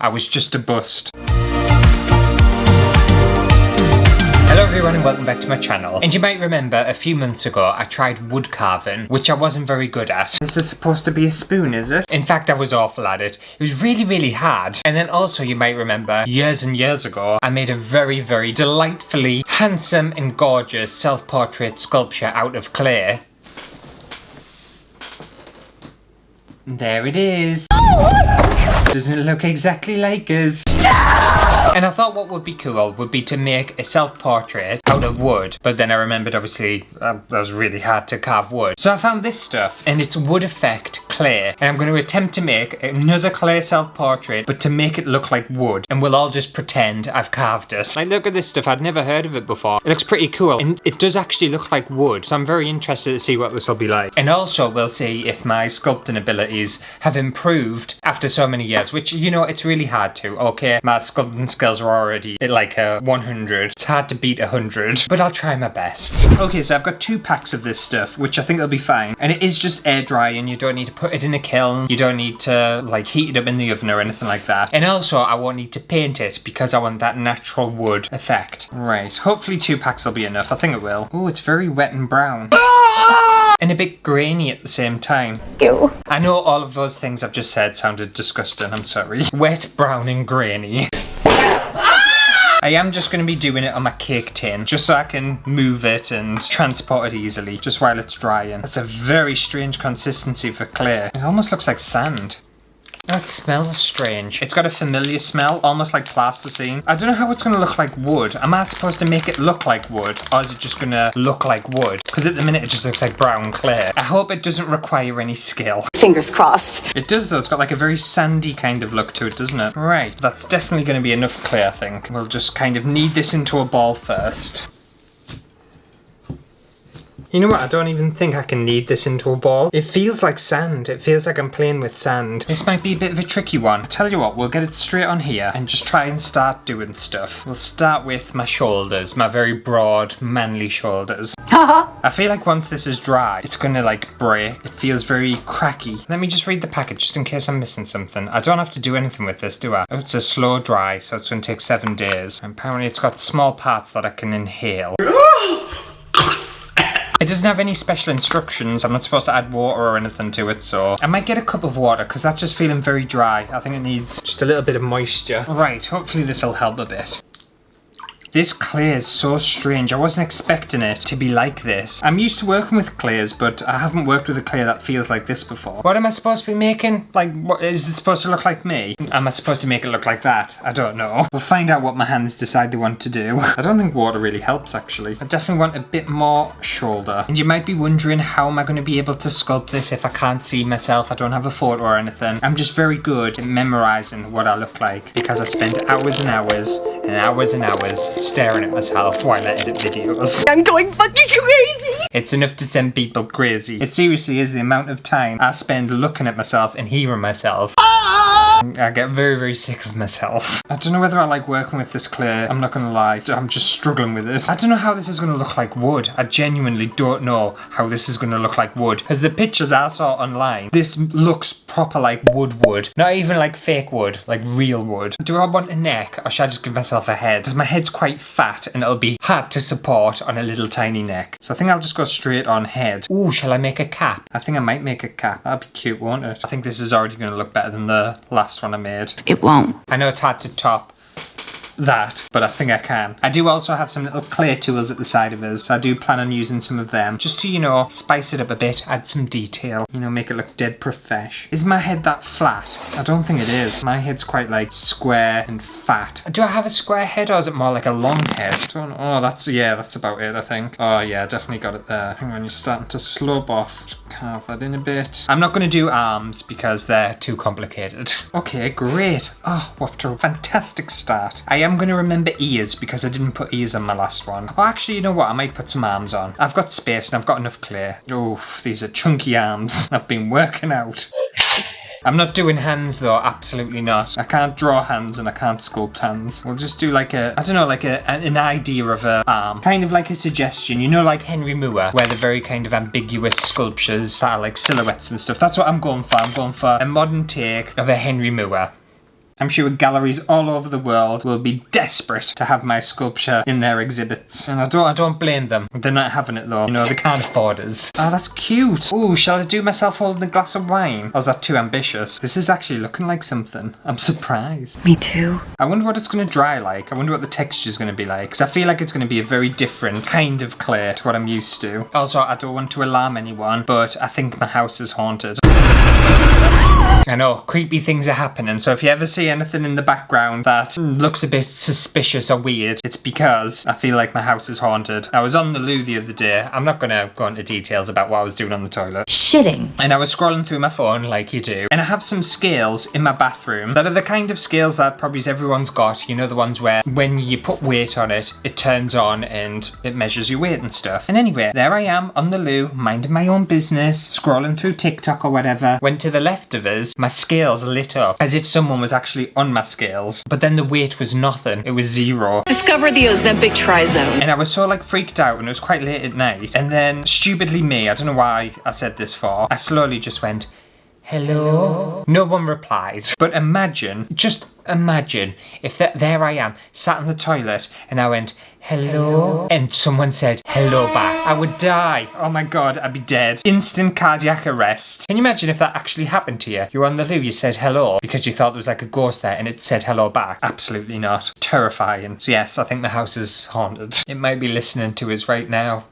I was just a bust. Hello everyone and welcome back to my channel. And you might remember a few months ago I tried wood carving, which I wasn't very good at. This is supposed to be a spoon, is it? In fact, I was awful at it. It was really hard. And then also you might remember years and years ago I made a very delightfully handsome and gorgeous self-portrait sculpture out of clay. There it is. Doesn't it look exactly like us? And I thought what would be cool would be to make a self-portrait out of wood. But then I remembered obviously that was really hard to carve wood. So I found this stuff and it's wood effect clay. And I'm going to attempt to make another clay self-portrait but to make it look like wood. And we'll all just pretend I've carved it. Like look at this stuff, I'd never heard of it before. It looks pretty cool and it does actually look like wood. So I'm very interested to see what this will be like. And also we'll see if my sculpting abilities have improved after so many years. Which, you know, it's really hard to. Okay, my sculpting skills are already at like a 100. It's hard to beat 100, but I'll try my best. Okay, so I've got 2 packs of this stuff, which I think will be fine. And it is just air dry and you don't need to put it in a kiln. You don't need to like heat it up in the oven or anything like that. And also I won't need to paint it because I want that natural wood effect. Right, hopefully 2 packs will be enough. I think it will. Oh, it's very wet and brown. And a bit grainy at the same time. Ew. I know all of those things I've just said sounded disgusting, I'm sorry. Wet, brown and grainy. I am just going to be doing it on my cake tin, just so I can move it and transport it easily, just while it's drying. That's a very strange consistency for clay. It almost looks like sand. That smells strange. It's got a familiar smell, almost like plasticine. I don't know how it's going to look like wood. Am I supposed to make it look like wood? Or is it just going to look like wood? Because at the minute it just looks like brown clay. I hope it doesn't require any skill. Fingers crossed. It does though. It's got like a very sandy kind of look to it, doesn't it? Right, that's definitely going to be enough clay, I think. We'll just kind of knead this into a ball first. You know what, I don't even think I can knead this into a ball. It feels like sand. It feels like I'm playing with sand. This might be a bit of a tricky one. I tell you what, we'll get it straight on here and just try and start doing stuff. We'll start with my shoulders, my very broad, manly shoulders. I feel like once this is dry, it's gonna like break. It feels very cracky. Let me just read the package just in case I'm missing something. I don't have to do anything with this, do I? Oh, it's a slow dry, so it's gonna take 7 days. And apparently it's got small parts that I can inhale. It doesn't have any special instructions. I'm not supposed to add water or anything to it, so I might get a cup of water because that's just feeling very dry. I think it needs just a little bit of moisture. Right, hopefully this will help a bit. This clay is so strange. I wasn't expecting it to be like this. I'm used to working with clays, but I haven't worked with a clay that feels like this before. What am I supposed to be making? Like, what is it supposed to look like me? Am I supposed to make it look like that? I don't know. We'll find out what my hands decide they want to do. I don't think water really helps, actually. I definitely want a bit more shoulder. And you might be wondering, how am I going to be able to sculpt this if I can't see myself? I don't have a photo or anything. I'm just very good at memorizing what I look like because I spend hours and hours and hours and hours staring at myself while I edit videos. I'm going fucking crazy! It's enough to send people crazy. It seriously is the amount of time I spend looking at myself and hearing myself. I get very sick of myself. I don't know whether I like working with this clay. I'm not gonna lie. I'm just struggling with it. I don't know how this is gonna look like wood. I genuinely don't know how this is gonna look like wood. Because the pictures I saw online, this looks proper like wood. Not even like fake wood, like real wood. Do I want a neck or should I just give myself a head? Because my head's quite fat and it'll be hard to support on a little tiny neck. So I think I'll just go straight on head. Ooh, shall I make a cap? I think I might make a cap. That'd be cute, won't it? I think this is already gonna look better than the last one I made. It won't. I know it's hard to top that, but I think I can. I do also have some little clay tools at the side of us, so I do plan on using some of them just to, you know, spice it up a bit, add some detail, you know, make it look dead profesh. Is my head that flat? I don't think it is. My head's quite like square and fat. Do I have a square head or is it more like a long head? I don't know. Oh, that's about it, I think. Oh yeah, definitely got it there. Hang on, you're starting to slope off. Just carve that in a bit. I'm not going to do arms because they're too complicated. Okay, great. Oh, we're off to a fantastic start. I am going to remember ears because I didn't put ears on my last one. Oh, actually, you know what? I might put some arms on. I've got space and I've got enough clay. Oh, these are chunky arms. I've been working out. I'm not doing hands though, absolutely not. I can't draw hands and I can't sculpt hands. We'll just do like a, I don't know, like an idea of an arm. Kind of like a suggestion, you know, like Henry Moore, where they're very kind of ambiguous sculptures that are like silhouettes and stuff. That's what I'm going for. I'm going for a modern take of a Henry Moore. I'm sure galleries all over the world will be desperate to have my sculpture in their exhibits. And I don't blame them. They're not having it though. You know, they can't afford us. Oh, that's cute. Oh, shall I do myself holding a glass of wine? Or is that too ambitious? This is actually looking like something. I'm surprised. Me too. I wonder what it's going to dry like. I wonder what the texture is going to be like. Because I feel like it's going to be a very different kind of clay to what I'm used to. Also, I don't want to alarm anyone, but I think my house is haunted. I know, creepy things are happening, so if you ever see anything in the background that looks a bit suspicious or weird, it's because I feel like my house is haunted. I was on the loo the other day. I'm not going to go into details about what I was doing on the toilet. Shitting. And I was scrolling through my phone like you do. And I have some scales in my bathroom that are the kind of scales that probably everyone's got. You know, the ones where when you put weight on it, it turns on and it measures your weight and stuff. And anyway, there I am on the loo, minding my own business, scrolling through TikTok or whatever. When to the left of us, my scales lit up as if someone was actually on my scales. But then the weight was nothing. It was 0. Discover the Ozempic Trizone. And I was so like freaked out and it was quite late at night. And then stupidly me, I don't know why I said this for, I slowly just went, hello? No one replied. But imagine, just imagine if there I am, sat in the toilet and I went, hello? And someone said, hello back. I would die. Oh my God, I'd be dead. Instant cardiac arrest. Can you imagine if that actually happened to you? You were on the loo, you said hello because you thought there was like a ghost there and it said hello back. Absolutely not. Terrifying. So yes, I think the house is haunted. It might be listening to us right now.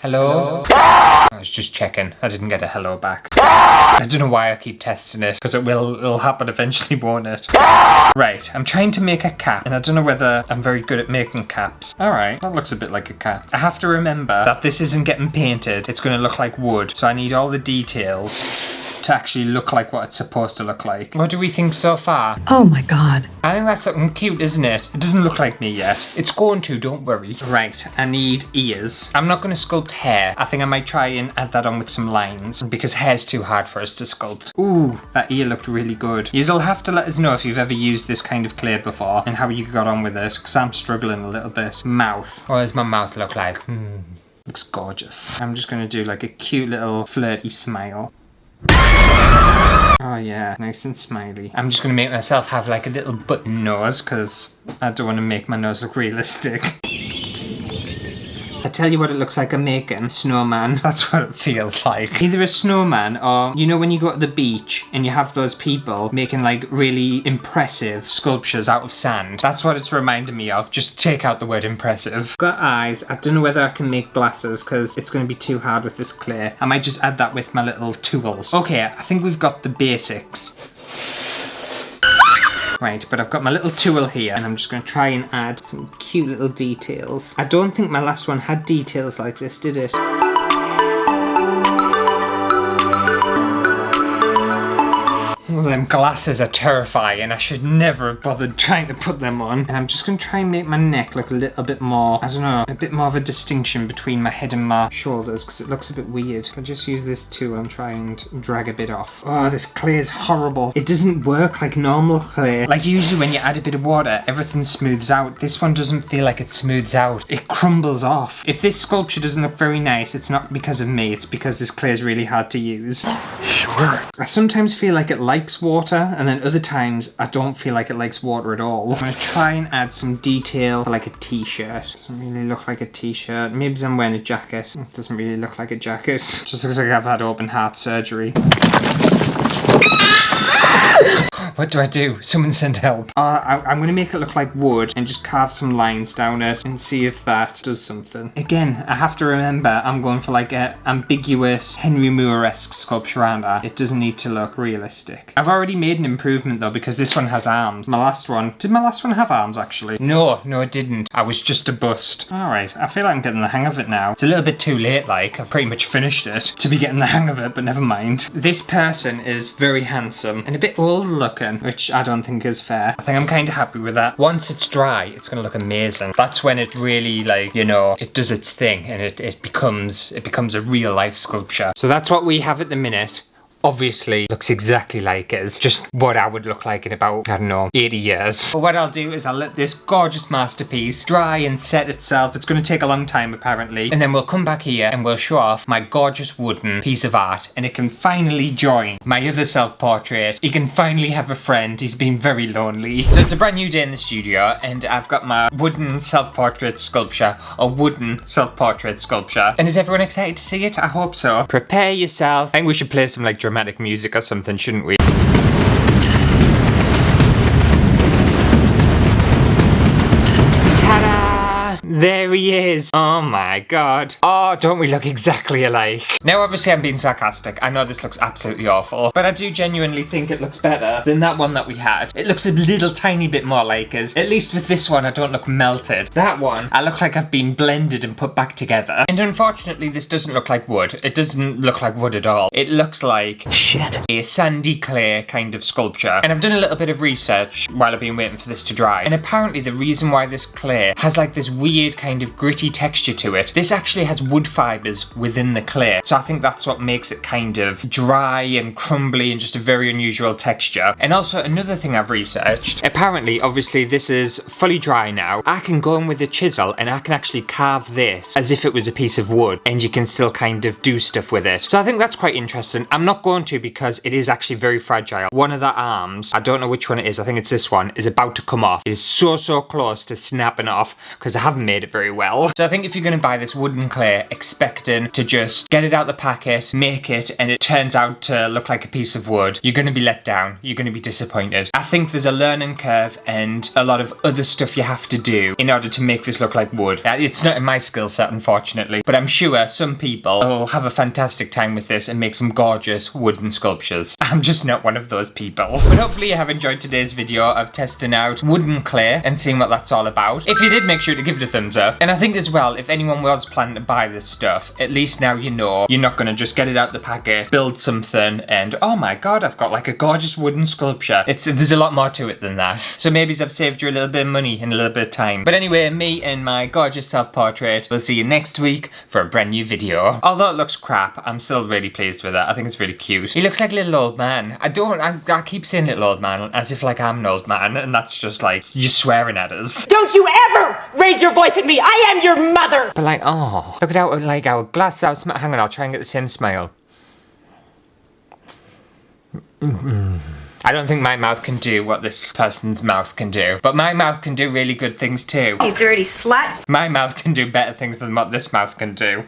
Hello? I was just checking. I didn't get a hello back. I don't know why I keep testing it, because it'll happen eventually, won't it? Right, I'm trying to make a cap, and I don't know whether I'm very good at making caps. Alright, that looks a bit like a cap. I have to remember that this isn't getting painted. It's going to look like wood, so I need all the details to actually look like what it's supposed to look like. What do we think so far? Oh my God. I think that's looking cute, isn't it? It doesn't look like me yet. It's going to, don't worry. Right, I need ears. I'm not going to sculpt hair. I think I might try and add that on with some lines because hair's too hard for us to sculpt. Ooh, that ear looked really good. You'll have to let us know if you've ever used this kind of clay before and how you got on with it because I'm struggling a little bit. Mouth. What does my mouth look like? Looks gorgeous. I'm just going to do like a cute little flirty smile. Oh yeah, nice and smiley. I'm just gonna make myself have like a little button nose because I don't want to make my nose look realistic. I tell you what it looks like I'm making. Snowman. That's what it feels like. Either a snowman or, you know when you go to the beach and you have those people making like really impressive sculptures out of sand. That's what it's reminding me of. Just take out the word impressive. Got eyes. I don't know whether I can make glasses because it's going to be too hard with this clay. I might just add that with my little tools. Okay, I think we've got the basics. Right, but I've got my little tool here and I'm just going to try and add some cute little details. I don't think my last one had details like this, did it? Well, them glasses are terrifying. I should never have bothered trying to put them on. And I'm just going to try and make my neck look a little bit more, I don't know, a bit more of a distinction between my head and my shoulders because it looks a bit weird. I'll just use this tool and try and drag a bit off. Oh, this clay is horrible. It doesn't work like normal clay. Like usually when you add a bit of water, everything smooths out. This one doesn't feel like it smooths out. It crumbles off. If this sculpture doesn't look very nice, it's not because of me. It's because this clay is really hard to use. Sure. I sometimes feel like it likes water and then other times I don't feel like it likes water at all. I'm going to try and add some detail for like a t-shirt. Doesn't really look like a t-shirt. Maybe I'm wearing a jacket. It doesn't really look like a jacket. Just looks like I've had open heart surgery. What do I do? Someone send help. I'm going to make it look like wood and just carve some lines down it and see if that does something. Again, I have to remember I'm going for like a ambiguous Henry Moore-esque sculpture, aren't I? It doesn't need to look realistic. I've already made an improvement though because this one has arms. Did my last one have arms actually? No, it didn't. I was just a bust. Alright, I feel like I'm getting the hang of it now. It's a little bit too late, like. I've pretty much finished it to be getting the hang of it, but never mind. This person is very handsome and a bit old looking, which I don't think is fair. I think I'm kind of happy with that. Once it's dry, it's going to look amazing. That's when it really, like, you know, it does its thing and it becomes a real life sculpture. So that's what we have at the minute. obviously looks exactly like us, just what I would look like in about, I don't know, 80 years. But what I'll do is I'll let this gorgeous masterpiece dry and set itself. It's going to take a long time apparently, and then we'll come back here and we'll show off my gorgeous wooden piece of art, and it can finally join my other self-portrait. He can finally have a friend. He's been very lonely. So it's a brand new day in the studio, and I've got my wooden self-portrait sculpture, or wooden self-portrait sculpture. And is everyone excited to see it? I hope so. Prepare yourself. I think we should play some like dramatic music or something, shouldn't we? There he is. Oh my god. Oh, don't we look exactly alike? Now obviously I'm being sarcastic. I know this looks absolutely awful, but I do genuinely think it looks better than that one that we had. It looks a little tiny bit more like us. At least with this one I don't look melted. That one, I look like I've been blended and put back together. And unfortunately this doesn't look like wood. It doesn't look like wood at all. It looks like shit. A sandy clay kind of sculpture. And I've done a little bit of research while I've been waiting for this to dry. And apparently the reason why this clay has like this weird kind of gritty texture to it, this actually has wood fibers within the clay. So I think that's what makes it kind of dry and crumbly and just a very unusual texture. And also another thing I've researched, apparently obviously this is fully dry now. I can go in with a chisel and I can actually carve this as if it was a piece of wood, and you can still kind of do stuff with it. So I think that's quite interesting. I'm not going to because it is actually very fragile. One of the arms, I don't know which one it is, I think it's this one, is about to come off. It is so close to snapping off because I haven't made it very well. So I think if you're going to buy this wooden clay expecting to just get it out the packet, make it, and it turns out to look like a piece of wood, you're going to be let down. You're going to be disappointed. I think there's a learning curve and a lot of other stuff you have to do in order to make this look like wood. It's not in my skill set, unfortunately, but I'm sure some people will have a fantastic time with this and make some gorgeous wooden sculptures. I'm just not one of those people. But hopefully you have enjoyed today's video of testing out wooden clay and seeing what that's all about. If you did, make sure to give it a thumbs up. And I think as well, if anyone was planning to buy this stuff, at least now you know you're not going to just get it out the packet, build something, and oh my god, I've got like a gorgeous wooden sculpture. There's a lot more to it than that. So maybe I've saved you a little bit of money and a little bit of time. But anyway, me and my gorgeous self-portrait, we'll see you next week for a brand new video. Although it looks crap, I'm still really pleased with it. I think it's really cute. He looks like a little old man. I keep saying little old man as if like I'm an old man, and that's just like, you're swearing at us. Don't you ever raise your voice at me! I am your mother! But like, oh, look at how like our glass out. Hang on, I'll try and get the same smile. I don't think my mouth can do what this person's mouth can do, but my mouth can do really good things too. You dirty slut. My mouth can do better things than what this mouth can do.